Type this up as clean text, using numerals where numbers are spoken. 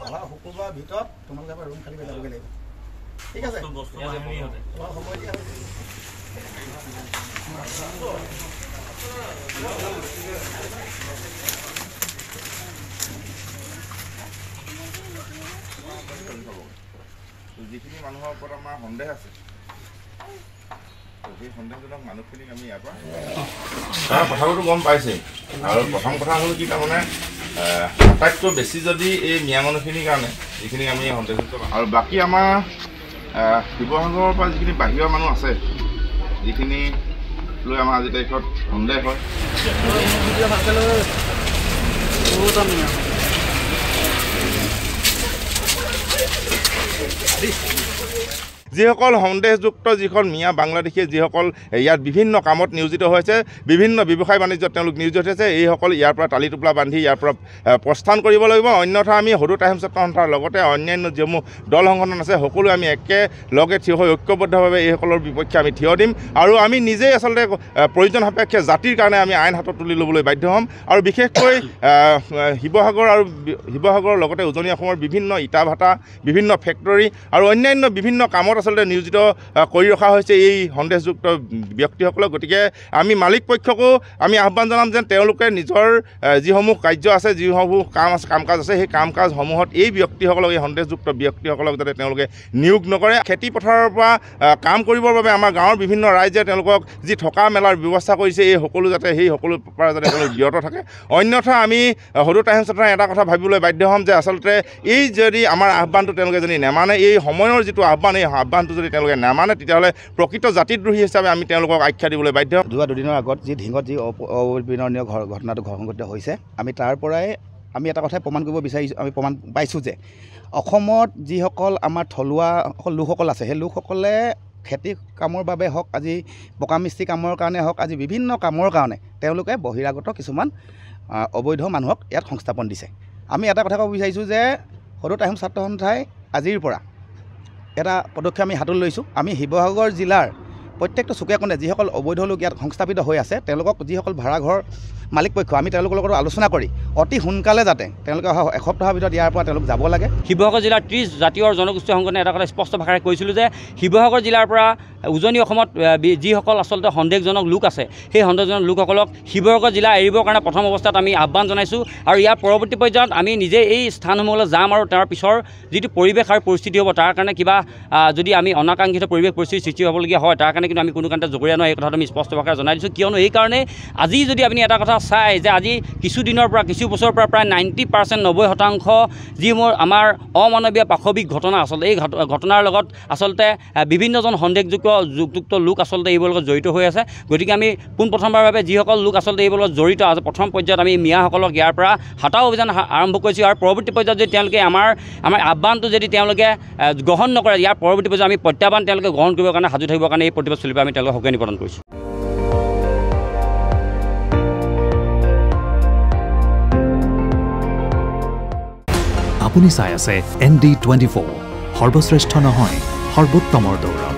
অহা শুক্ৰবাৰৰ ভিতৰত তোমালোকে এবাৰ ৰুম খালী কৰি যাবগৈ লাগিব ঠিক আছে সময় দিয়া যিখিনি মানুহৰ ওপৰত আমাৰ সন্দেহ আছে সেই সন্দেহজনক মানুহখিনিক আমি ইয়াৰ পৰা তাৰ কথাটো গম পাইছে আৰু প্ৰথম কথা হ'ল কি তাৰমানে আটাইতকৈ বেছি যদি এই মিয়া মানুহখিনিৰ কাৰণে যিখিনি আমি সন্দেহযুক্ত আৰু বাকী আমাৰ শিৱসাগৰৰ পৰা যিখিনি বাহিৰৰ মানুহ আছে যিখিনি লৈ আমাৰ আজি তাৰিখত সন্দেহ হয় যিসকল সন্দেহযুক্ত যিখন মিয়া বাংলাদেশী যিসকল ইয়াত বিভিন্ন কামত নিয়োজিত হৈছে বিভিন্ন ব্যৱসায় বাণিজ্যত তেওঁলোক নিয়োজিত হৈছে এইসকল ইয়াৰ পৰা টালি টোপলা বান্ধি ইয়াৰ পৰা প্ৰস্থান কৰিব লাগিব অন্যথা আমি সদৌ টাইম ছাত্ৰ সন্থাৰ লগতে অন্যান্য যিসমূহ দল সংগঠন আছে সকলোৱে আমি একেলগে থিয় হৈ ঐক্যবদ্ধভাৱে এইসকলৰ বিপক্ষে আমি থিয় দিম আৰু আমি নিজেই আচলতে প্ৰয়োজন সাপেক্ষে জাতিৰ কাৰণে আমি আইন হাতত তুলি ল'বলৈ বাধ্য হ'ম আৰু বিশেষকৈ শিৱসাগৰৰ লগতে উজনি অসমৰ বিভিন্ন ইটা ভাটা বিভিন্ন ফেক্টৰী আৰু অন্যান্য বিভিন্ন কামত আচলতে নিয়োজিত কৰি ৰখা হৈছে এই সন্দেহযুক্ত ব্যক্তিসকলক গতিকে আমি মালিক পক্ষকো আমি আহ্বান জনাম যেন তেওঁলোকে নিজৰ যিসমূহ কাৰ্য আছে যিসমূহ কাম কাজ আছে সেই কাম কাজসমূহত এই ব্যক্তিসকলক এই সন্দেহযুক্ত ব্যক্তিসকলক যাতে তেওঁলোকে নিয়োগ নকৰে খেতি পথাৰৰ পৰা কাম কৰিবৰ বাবে আমাৰ গাঁৱৰ বিভিন্ন ৰাইজে তেওঁলোকক যি থকা মেলাৰ ব্যৱস্থা কৰিছে এই সকলো যাতে সেই সকলোৰ পৰা যাতে তেওঁলোক বিৰত থাকে অন্যথা আমি সদৌ টাইম ছাত্ৰই এটা কথা ভাবিবলৈ বাধ্য হ'ম যে আচলতে এই যদি আমাৰ আহ্বানটো তেওঁলোকে যদি নেমানে এই সময়ৰ যিটো আহ্বান এই আহ্বানটো যদি তেওঁলোকে নামানে তেতিয়াহ'লে প্ৰকৃত জাতিদ্ৰোহী হিচাপে আমি তেওঁলোকক আখ্যা দিবলৈ বাধ্য দুদিনৰ আগত যি ঢিঙত যি অবিনৰণীয় ঘটনাটো সংঘটিত হৈছে আমি তাৰ পৰাই আমি এটা কথাই প্ৰমাণ কৰিব বিচাৰিছোঁ আমি প্ৰমাণ পাইছোঁ যে অসমত যিসকল আমাৰ থলুৱা লোকসকল আছে সেই লোকসকলে খেতি কামৰ বাবে হওক আজি পকা মিস্ত্ৰী কামৰ কাৰণে হওক আজি বিভিন্ন কামৰ কাৰণে তেওঁলোকে বহিৰাগত কিছুমান অবৈধ মানুহক ইয়াত সংস্থাপন দিছে আমি এটা কথা ক'ব বিচাৰিছোঁ যে সদৌ টাইম ছাত্ৰ সন্থাই আজিৰ পৰা এটা পদক্ষেপ আমি হাতত লৈছোঁ আমি শিৱসাগৰ জিলাৰ প্ৰত্যেকটো চুকে কোণে যিসকল অবৈধ লোক ইয়াত সংস্থাপিত হৈ আছে তেওঁলোকক যিসকল ভাড়াঘৰ মালিক পক্ষ আমি তেওঁলোকৰ লগত আলোচনা কৰি অতি সোনকালে যাতে তেওঁলোকে অহা এসপ্তাহৰ ভিতৰত ইয়াৰ পৰা তেওঁলোক যাব লাগে শিৱসাগৰ জিলাৰ 30 জাতীয় জনগোষ্ঠী সংগঠনে এটা কথা স্পষ্ট ভাষাৰে কৈছিলোঁ যে শিৱসাগৰ জিলাৰ পৰা উজনি অসমত যিসকল আচলতে সন্দেহজনক লোক আছে সেই সন্দেহজনক লোকসকলক শিৱসাগৰ জিলা এৰিবৰ কাৰণে প্ৰথম অৱস্থাত আমি আহ্বান জনাইছোঁ আৰু ইয়াৰ পৰৱৰ্তী পৰ্যায়ত আমি নিজে এই স্থানসমূহলৈ যাম আৰু তাৰ পিছৰ যিটো পৰিৱেশ আৰু পৰিস্থিতি হ'ব তাৰ কাৰণে কিবা যদি আমি অনাকাংক্ষিত পৰিৱেশ পৰিস্থিতিৰ সৃষ্টি হ'বলগীয়া হয় তাৰ কাৰণে কিন্তু আমি কোনো কাৰণতে জগৰীয়া নহয় এই কথাটো আমি স্পষ্ট ভাষাৰে জনাই দিছোঁ কিয়নো এইকাৰণে আজি যদি আপুনি এটা কথা চাই যে আজি কিছুদিনৰ পৰা কিছু বছৰৰ পৰা প্ৰায় 90% 90% যিসমূহ আমাৰ অমানৱীয় পাশৱিক ঘটনা আচলতে এই ঘটনাৰ লগত আচলতে বিভিন্নজন সন্দেহযুক্ত লোক আচলতে এইবোৰৰ লগত জড়িত হৈ আছে গতিকে আমি পোনপ্ৰথমবাৰৰ বাবে যিসকল লোক আচলতে এইবোৰৰ লগত জড়িত আছে প্ৰথম পৰ্যায়ত আমি মিয়াসকলক ইয়াৰ পৰা হটাও অভিযান আৰম্ভ কৰিছোঁ আৰু পৰৱৰ্তী পৰ্যায়ত যদি তেওঁলোকে আমাৰ আহ্বানটো যদি তেওঁলোকে গ্ৰহণ নকৰে ইয়াৰ পৰৱৰ্তী পৰ্যায়ত আমি প্ৰত্যাহ্বান তেওঁলোকে গ্ৰহণ কৰিবৰ কাৰণে সাজু থাকিবৰ কাৰণে এই প্ৰতিবাদস্থলীৰ পৰা আমি তেওঁলোকক সকিয়ানি প্ৰদান কৰিছোঁ আপুনি চাই আছে ND24 সৰ্বশ্ৰেষ্ঠ নহয় সৰ্বোত্তমৰ দৌৰ